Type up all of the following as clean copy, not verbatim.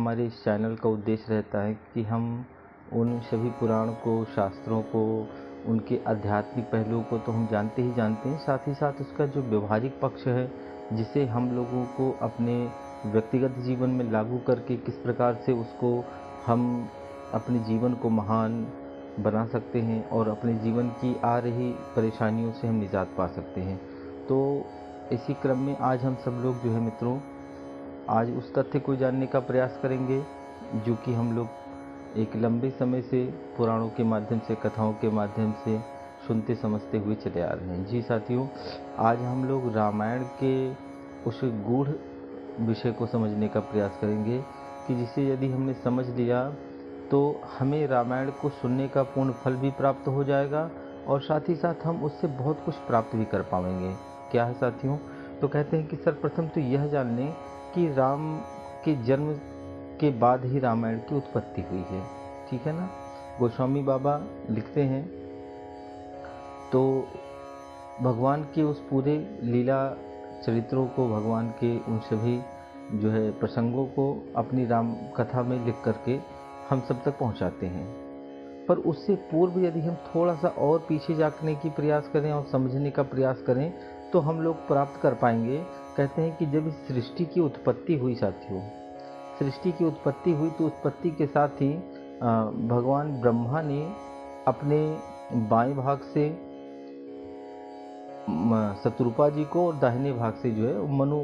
हमारे इस चैनल का उद्देश्य रहता है कि हम उन सभी पुराण को, शास्त्रों को, उनके आध्यात्मिक पहलुओं को तो हम जानते ही जानते हैं, साथ ही साथ उसका जो व्यवहारिक पक्ष है जिसे हम लोगों को अपने व्यक्तिगत जीवन में लागू करके किस प्रकार से उसको हम अपने जीवन को महान बना सकते हैं और अपने जीवन की आ रही परेशानियों से हम निजात पा सकते हैं। तो इसी क्रम में आज हम सब लोग जो है मित्रों, आज उस तथ्य को जानने का प्रयास करेंगे जो कि हम लोग एक लंबे समय से पुराणों के माध्यम से, कथाओं के माध्यम से सुनते समझते हुए चले आ रहे हैं। जी साथियों, आज हम लोग रामायण के उस गूढ़ विषय को समझने का प्रयास करेंगे कि जिसे यदि हमने समझ लिया तो हमें रामायण को सुनने का पूर्ण फल भी प्राप्त हो जाएगा और साथ ही साथ हम उससे बहुत कुछ प्राप्त भी कर पाएंगे। क्या है साथियों? तो कहते हैं कि सर्वप्रथम तो यह जान लें कि राम के जन्म के बाद ही रामायण की उत्पत्ति हुई है। ठीक है ना? गोस्वामी बाबा लिखते हैं तो भगवान के उस पूरे लीला चरित्रों को, भगवान के उन सभी जो है प्रसंगों को अपनी राम कथा में लिख करके हम सब तक पहुंचाते हैं। पर उससे पूर्व यदि हम थोड़ा सा और पीछे जाने की प्रयास करें और समझने का प्रयास करें तो हम लोग प्राप्त कर पाएंगे। कहते हैं कि जब इस सृष्टि की उत्पत्ति हुई साथियों, सृष्टि की उत्पत्ति हुई तो उत्पत्ति के साथ ही भगवान ब्रह्मा ने अपने बाएं भाग से शत्रुपा जी को और दाहिने भाग से जो है मनु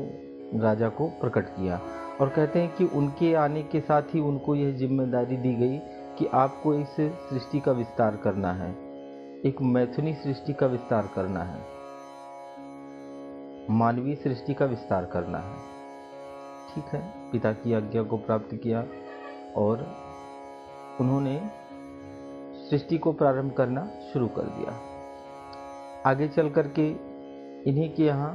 राजा को प्रकट किया। और कहते हैं कि उनके आने के साथ ही उनको यह जिम्मेदारी दी गई कि आपको इस सृष्टि का विस्तार करना है, एक मैथुनी सृष्टि का विस्तार करना है, मानवीय सृष्टि का विस्तार करना है। ठीक है, पिता की आज्ञा को प्राप्त किया और उन्होंने सृष्टि को प्रारंभ करना शुरू कर दिया। आगे चल करके इन्हीं के यहाँ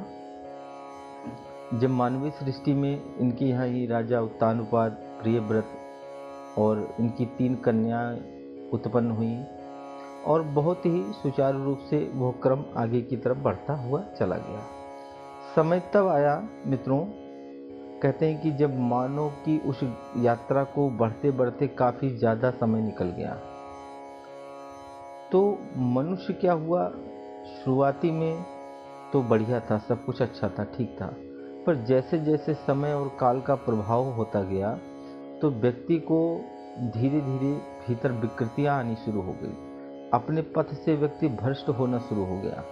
जब मानवीय सृष्टि में इनके यहाँ ही राजा उत्तानपाद, प्रियव्रत और इनकी 3 कन्याएं उत्पन्न हुई और बहुत ही सुचारू रूप से वह क्रम आगे की तरफ बढ़ता हुआ चला गया। समय तब आया मित्रों, कहते हैं कि जब मानव की उस यात्रा को बढ़ते बढ़ते काफ़ी ज़्यादा समय निकल गया तो मनुष्य क्या हुआ, शुरुआती में तो बढ़िया था, सब कुछ अच्छा था, ठीक था, पर जैसे जैसे समय और काल का प्रभाव होता गया तो व्यक्ति को धीरे धीरे भीतर विकृतियां आनी शुरू हो गई। अपने पथ से व्यक्ति भ्रष्ट होना शुरू हो गया।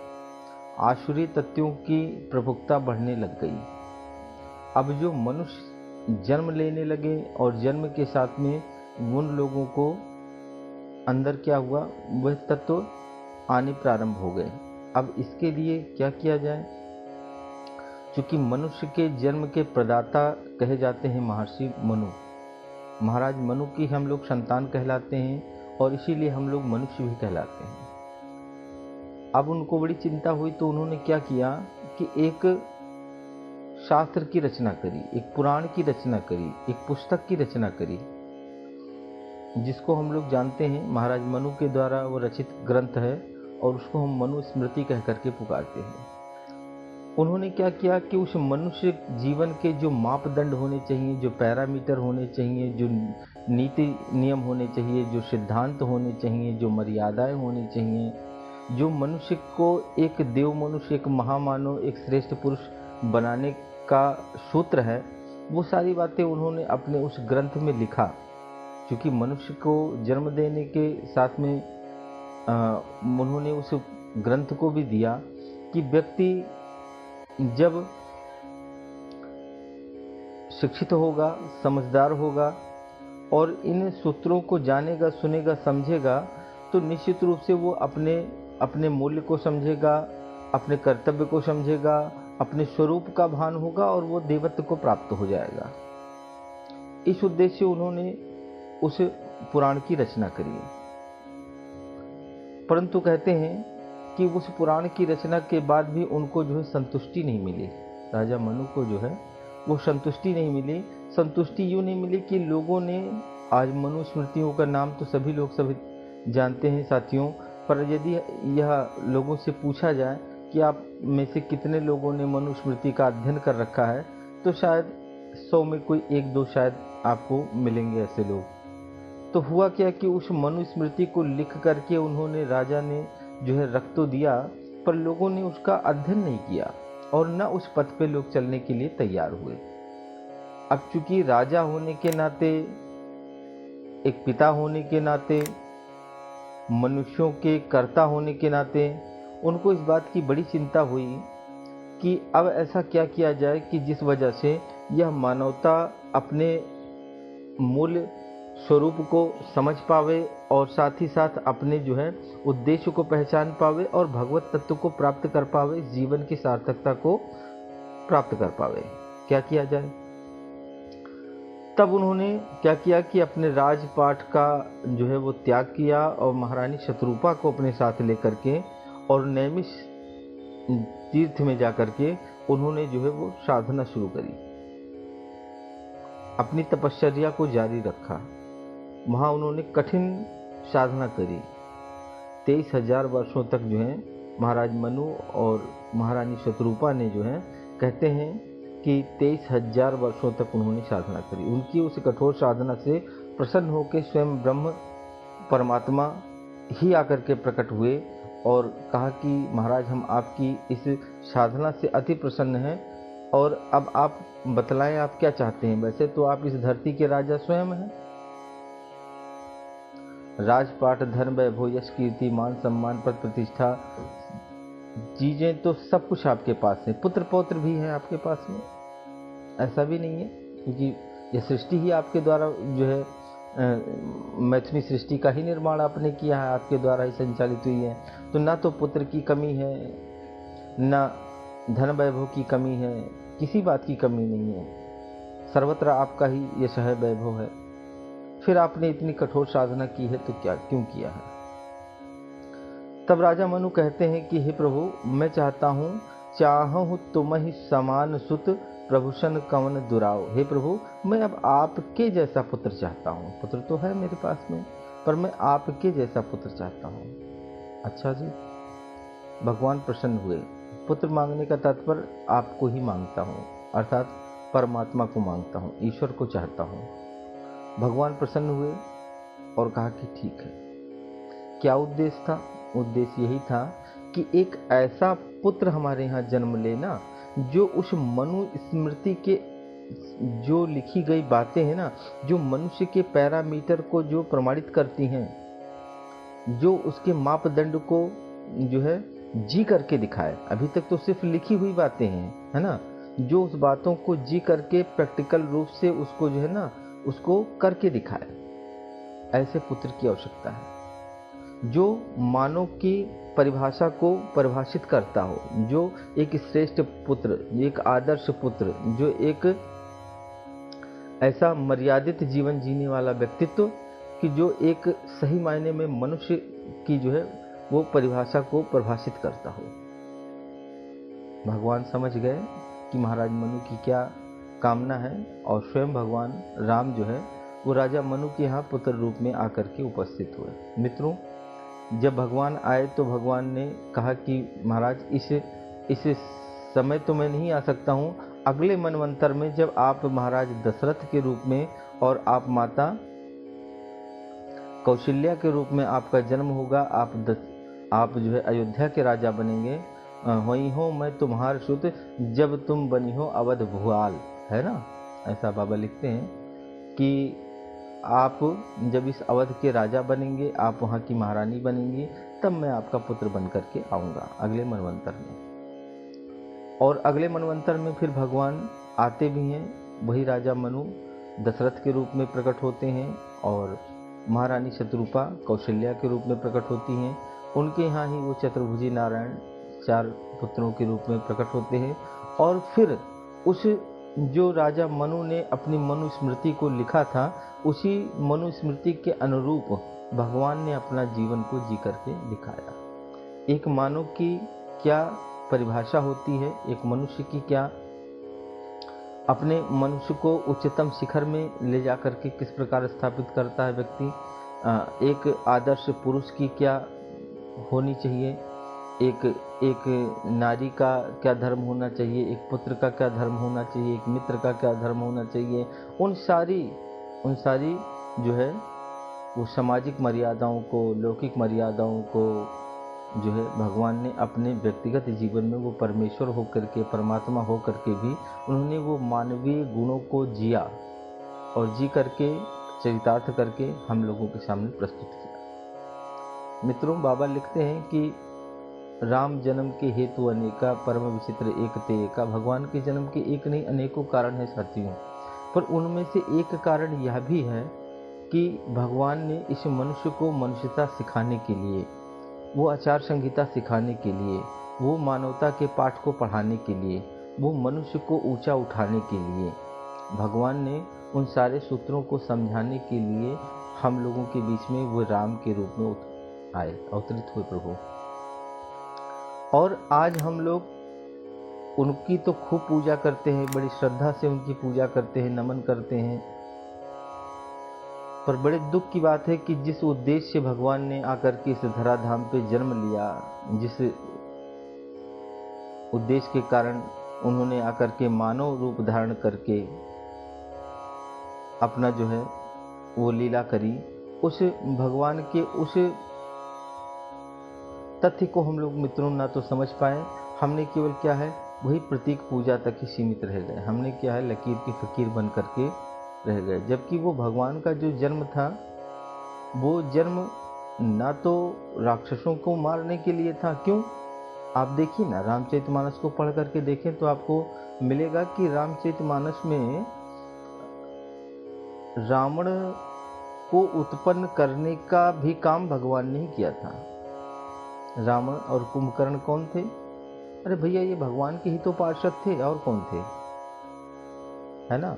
आसुरी तत्वों की प्रभुत्ता बढ़ने लग गई। अब जो मनुष्य जन्म लेने लगे और जन्म के साथ में उन लोगों को अंदर क्या हुआ, वह तत्व आने प्रारंभ हो गए। अब इसके लिए क्या किया जाए? चूंकि मनुष्य के जन्म के प्रदाता कहे जाते हैं महर्षि मनु, महाराज मनु की हम लोग संतान कहलाते हैं और इसीलिए हम लोग मनुष्य भी कहलाते हैं। अब उनको बड़ी चिंता हुई तो उन्होंने क्या किया कि एक शास्त्र की रचना करी, एक पुराण की रचना करी, एक पुस्तक की रचना करी, जिसको हम लोग जानते हैं महाराज मनु के द्वारा वो रचित ग्रंथ है और उसको हम मनु स्मृति कह करके पुकारते हैं। उन्होंने क्या किया कि उस मनुष्य जीवन के जो मापदंड होने चाहिए, जो पैरामीटर होने चाहिए, जो नीति नियम होने चाहिए, जो सिद्धांत होने चाहिए, जो मर्यादाएं होनी चाहिए, जो मनुष्य को एक देव मनुष्य, एक महामानव, एक श्रेष्ठ पुरुष बनाने का सूत्र है, वो सारी बातें उन्होंने अपने उस ग्रंथ में लिखा। क्योंकि मनुष्य को जन्म देने के साथ में उन्होंने उस ग्रंथ को भी दिया कि व्यक्ति जब शिक्षित होगा, समझदार होगा और इन सूत्रों को जानेगा, सुनेगा, समझेगा तो निश्चित रूप से वो अपने मूल्य को समझेगा, अपने कर्तव्य को समझेगा, अपने स्वरूप का भान होगा और वो देवत्व को प्राप्त हो जाएगा। इस उद्देश्य से उन्होंने उस पुराण की रचना करी। परंतु कहते हैं कि उस पुराण की रचना के बाद भी उनको जो है संतुष्टि नहीं मिली। राजा मनु को जो है वो संतुष्टि नहीं मिली। संतुष्टि यूँ नहीं मिली कि लोगों ने, आज मनु स्मृतियों का नाम तो सभी लोग सभी जानते हैं साथियों, पर यदि यह लोगों से पूछा जाए कि आप में से कितने लोगों ने मनु स्मृति का अध्ययन कर रखा है तो शायद 100 में कोई 1-2 शायद आपको मिलेंगे ऐसे लोग। तो हुआ क्या कि उस मनुस्मृति को लिख करके उन्होंने, राजा ने जो है रख तो दिया, पर लोगों ने उसका अध्ययन नहीं किया और न उस पथ पे लोग चलने के लिए तैयार हुए। अब चूंकि राजा होने के नाते, एक पिता होने के नाते, मनुष्यों के कर्ता होने के नाते उनको इस बात की बड़ी चिंता हुई कि अब ऐसा क्या किया जाए कि जिस वजह से यह मानवता अपने मूल स्वरूप को समझ पावे और साथ ही साथ अपने जो है उद्देश्य को पहचान पावे और भगवत तत्व को प्राप्त कर पावे, जीवन की सार्थकता को प्राप्त कर पावे। क्या किया जाए? तब उन्होंने क्या किया कि अपने राजपाट का जो है वो त्याग किया और महारानी शत्रुपा को अपने साथ लेकर के और नैमिष तीर्थ में जाकर के उन्होंने जो है वो साधना शुरू करी, अपनी तपश्चर्या को जारी रखा। वहाँ उन्होंने कठिन साधना करी। 23,000 वर्षों तक जो है महाराज मनु और महारानी शत्रुपा ने जो है, कहते हैं कि 23,000 वर्षों तक उन्होंने साधना करी। उनकी उस कठोर साधना से प्रसन्न होकर स्वयं ब्रह्म परमात्मा ही आकर के प्रकट हुए और कहा कि महाराज, हम आपकी इस साधना से अति प्रसन्न हैं और अब आप बतलाएं आप क्या चाहते हैं। वैसे तो आप इस धरती के राजा स्वयं हैं। राजपाट, धन, वैभव, यश, कीर्ति, मान, सम्मान, पद, प्रतिष्ठा, चीजें तो सब कुछ आपके पास है। पुत्र पौत्र भी है आपके पास में, ऐसा भी नहीं है, क्योंकि यह सृष्टि ही आपके द्वारा जो है, मैथिली सृष्टि का ही निर्माण आपने किया है, आपके द्वारा ही संचालित हुई है। तो ना तो पुत्र की कमी है, ना धन वैभव की कमी है, किसी बात की कमी नहीं है। सर्वत्र आपका ही यश है, वैभव है। फिर आपने इतनी कठोर साधना की है तो क्या, क्यों किया है? तब राजा मनु कहते हैं कि हे प्रभु, मैं चाहता हूँ, चाहूँ तुम्हि समान सुत, प्रभुषण कवन दुराव। हे प्रभु, मैं अब आपके जैसा पुत्र चाहता हूँ। पुत्र तो है मेरे पास में, पर मैं आपके जैसा पुत्र चाहता हूँ। अच्छा जी, भगवान प्रसन्न हुए। पुत्र मांगने का तात्पर्य आपको ही मांगता हूँ, अर्थात परमात्मा को मांगता हूँ, ईश्वर को चाहता हूँ। भगवान प्रसन्न हुए और कहा कि ठीक है। क्या उद्देश्य था? उद्देश्य यही था कि एक ऐसा पुत्र हमारे यहाँ जन्म लेना जो उस मनु स्मृति के जो लिखी गई बातें हैं ना, जो मनुष्य के पैरामीटर को जो प्रमाणित करती हैं, जो उसके मापदंड को जो है जी करके दिखाए। अभी तक तो सिर्फ लिखी हुई बातें हैं, है ना, जो उस बातों को जी करके प्रैक्टिकल रूप से उसको जो है ना, उसको करके दिखाए। ऐसे पुत्र की आवश्यकता है जो मानव की परिभाषा को परिभाषित करता हो, जो एक श्रेष्ठ पुत्र, एक आदर्श पुत्र, जो एक ऐसा मर्यादित जीवन जीने वाला व्यक्तित्व कि जो एक सही मायने में मनुष्य की जो है वो परिभाषा को परिभाषित करता हो। भगवान समझ गए कि महाराज मनु की क्या कामना है और स्वयं भगवान राम जो है वो राजा मनु के यहाँ पुत्र रूप में आकर के उपस्थित हुए। मित्रों, जब भगवान आए तो भगवान ने कहा कि महाराज इस समय तो मैं नहीं आ सकता हूँ, अगले मनवंतर में जब आप महाराज दशरथ के रूप में और आप माता कौशल्या के रूप में आपका जन्म होगा, आप जो है अयोध्या के राजा बनेंगे। वही हो मैं तुम्हार सुत, जब तुम बनी हो अवध भुआल, है ना, ऐसा बाबा लिखते हैं कि आप जब इस अवध के राजा बनेंगे, आप वहाँ की महारानी बनेंगी, तब मैं आपका पुत्र बन करके आऊँगा अगले मनवंतर में। और अगले मनवंतर में फिर भगवान आते भी हैं, वही राजा मनु दशरथ के रूप में प्रकट होते हैं और महारानी शत्रुपा कौशल्या के रूप में प्रकट होती हैं। उनके यहाँ ही वो चतुर्भुजी नारायण 4 पुत्रों के रूप में प्रकट होते हैं। और फिर उस जो राजा मनु ने अपनी मनुस्मृति को लिखा था, उसी मनुस्मृति के अनुरूप भगवान ने अपना जीवन को जी करके दिखाया। एक मानव की क्या परिभाषा होती है, एक मनुष्य की क्या, अपने मनुष्य को उच्चतम शिखर में ले जाकर के किस प्रकार स्थापित करता है व्यक्ति, एक आदर्श पुरुष की क्या होनी चाहिए, एक एक नारी का क्या धर्म होना चाहिए, एक पुत्र का क्या धर्म होना चाहिए, एक मित्र का क्या धर्म होना चाहिए, उन सारी जो है वो सामाजिक मर्यादाओं को, लौकिक मर्यादाओं को जो है भगवान ने अपने व्यक्तिगत जीवन में वो परमेश्वर होकर के, परमात्मा होकर के भी उन्होंने वो मानवीय गुणों को जिया और जी करके, चरितार्थ करके हम लोगों के सामने प्रस्तुत किया। मित्रों, बाबा लिखते हैं कि राम जन्म के हेतु अनेका, परम विचित्र एक ते एका। भगवान के जन्म के एक नहीं अनेकों कारण हैं साथियों, पर उनमें से एक कारण यह भी है कि भगवान ने इस मनुष्य को मनुष्यता सिखाने के लिए, वो आचार संहिता सिखाने के लिए, वो मानवता के पाठ को पढ़ाने के लिए, वो मनुष्य को ऊंचा उठाने के लिए भगवान ने उन सारे सूत्रों को समझाने के लिए हम लोगों के बीच में वो राम के रूप में आए, अवतरित हुए प्रभु। और आज हम लोग उनकी तो खूब पूजा करते हैं, बड़ी श्रद्धा से उनकी पूजा करते हैं, नमन करते हैं, पर बड़े दुख की बात है कि जिस उद्देश्य से भगवान ने आकर के इस धराधाम पे जन्म लिया, जिस उद्देश्य के कारण उन्होंने आकर के मानव रूप धारण करके अपना जो है वो लीला करी, उस भगवान के उस तथ्य को हम लोग मित्रों ना तो समझ पाए। हमने केवल क्या है वही प्रतीक पूजा तक ही सीमित रह गए। हमने क्या है लकीर की फकीर बन करके रह गए, जबकि वो भगवान का जो जन्म था वो जन्म ना तो राक्षसों को मारने के लिए था। क्यों? आप देखिए ना, रामचरितमानस को पढ़ करके देखें तो आपको मिलेगा कि रामचरितमानस में रावण को उत्पन्न करने का भी काम भगवान ने ही किया था। रावण और कुंभकर्ण कौन थे? अरे भैया, ये भगवान के ही तो पार्षद थे, और कौन थे? है ना,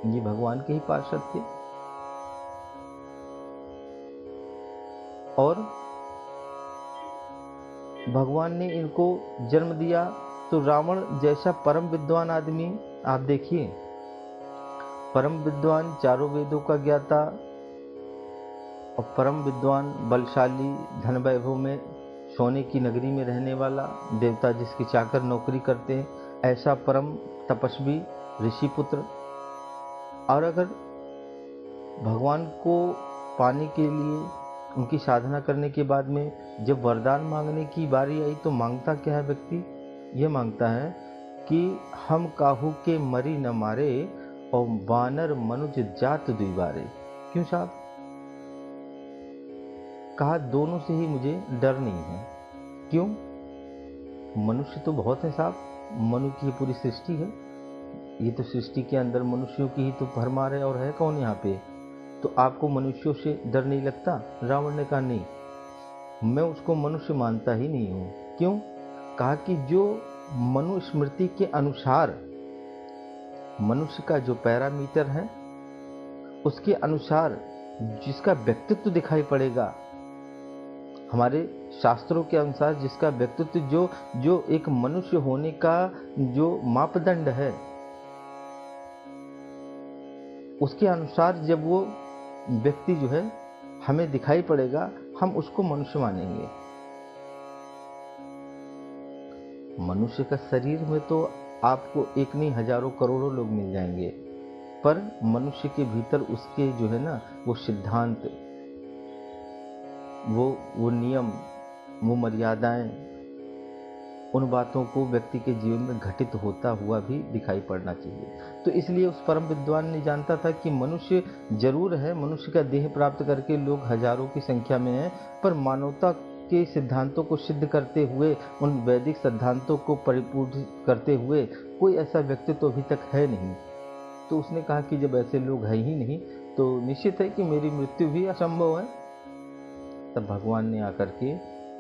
ये भगवान के ही पार्षद थे। और भगवान ने इनको जन्म दिया तो रावण जैसा परम विद्वान आदमी, आप देखिए, परम विद्वान, चारों वेदों का ज्ञाता और परम विद्वान, बलशाली, धन वैभव में सोने की नगरी में रहने वाला देवता, जिसके चाकर नौकरी करते हैं, ऐसा परम तपस्वी ऋषि पुत्र। और अगर भगवान को पाने के लिए, उनकी साधना करने के बाद में जब वरदान मांगने की बारी आई तो मांगता क्या है व्यक्ति? ये मांगता है कि हम काहू के मरी न मारे और वानर मनुज जात दुईबारे। क्यों साहब? कहा दोनों से ही मुझे डर नहीं है। क्यों? मनुष्य तो बहुत है साहब, मनु की पूरी सृष्टि है, ये तो सृष्टि के अंदर मनुष्यों की ही तो भरमार है, और है कौन यहाँ पे? तो आपको मनुष्यों से डर नहीं लगता? रावण ने कहा नहीं, मैं उसको मनुष्य मानता ही नहीं हूँ। क्यों? कहा कि जो मनुस्मृति के अनुसार मनुष्य का जो पैरामीटर है उसके अनुसार जिसका व्यक्तित्व दिखाई पड़ेगा, हमारे शास्त्रों के अनुसार जिसका व्यक्तित्व जो एक मनुष्य होने का जो मापदंड है, उसके अनुसार जब वो व्यक्ति जो है हमें दिखाई पड़ेगा, हम उसको मनुष्य मानेंगे। मनुष्य का शरीर में तो आपको एक नहीं हजारों करोड़ों लोग मिल जाएंगे, पर मनुष्य के भीतर उसके जो है ना वो सिद्धांत, वो नियम, वो मर्यादाएं, उन बातों को व्यक्ति के जीवन में घटित होता हुआ भी दिखाई पड़ना चाहिए। तो इसलिए उस परम विद्वान ने जानता था कि मनुष्य जरूर है, मनुष्य का देह प्राप्त करके लोग हजारों की संख्या में हैं, पर मानवता के सिद्धांतों को सिद्ध करते हुए, उन वैदिक सिद्धांतों को परिपूर्ण करते हुए कोई ऐसा व्यक्ति तो अभी तक है नहीं। तो उसने कहा कि जब ऐसे लोग हैं ही नहीं तो निश्चित है कि मेरी मृत्यु भी असंभव है। तब भगवान ने आकर के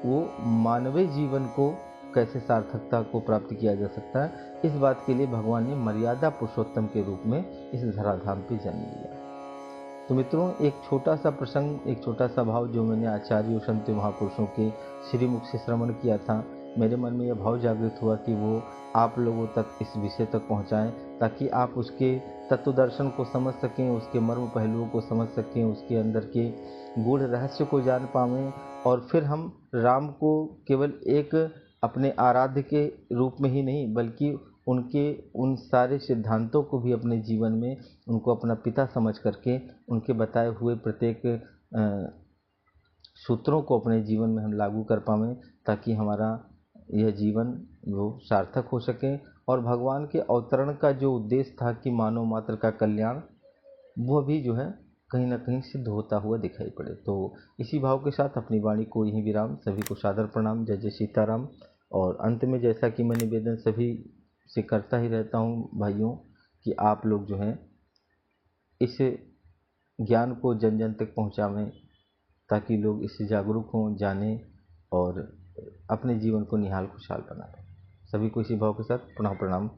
वो मानवीय जीवन को कैसे सार्थकता को प्राप्त किया जा सकता है, इस बात के लिए भगवान ने मर्यादा पुरुषोत्तम के रूप में इस धराधाम पे जन्म लिया। तो मित्रों, एक छोटा सा प्रसंग, एक छोटा सा भाव जो मैंने आचार्यों, संत महापुरुषों के श्रीमुख से श्रवण किया था, मेरे मन में यह भाव जागृत हुआ कि वो आप लोगों तक इस विषय तक पहुंचाएं, ताकि आप उसके तत्व दर्शन को समझ सकें, उसके मर्म पहलुओं को समझ सकें, उसके अंदर के गूढ़ रहस्य को जान पाएं, और फिर हम राम को केवल एक अपने आराध्य के रूप में ही नहीं, बल्कि उनके उन सारे सिद्धांतों को भी अपने जीवन में उनको अपना पिता समझ करके उनके बताए हुए प्रत्येक सूत्रों को अपने जीवन में हम लागू कर पाएं, ताकि हमारा यह जीवन वो सार्थक हो सके और भगवान के अवतरण का जो उद्देश्य था कि मानव मात्र का कल्याण, वह भी जो है कहीं ना कहीं सिद्ध होता हुआ दिखाई पड़े। तो इसी भाव के साथ अपनी वाणी को यहीं विराम। सभी को सादर प्रणाम। जय जय सीताराम। और अंत में जैसा कि मैं निवेदन सभी से करता ही रहता हूँ भाइयों, कि आप लोग जो हैं इस ज्ञान को जन जन तक पहुँचावें, ताकि लोग इससे जागरूक हों, जानें और अपने जीवन को निहाल खुशहाल बनाएं। सभी को इसी भाव के साथ पुनः प्रणाम।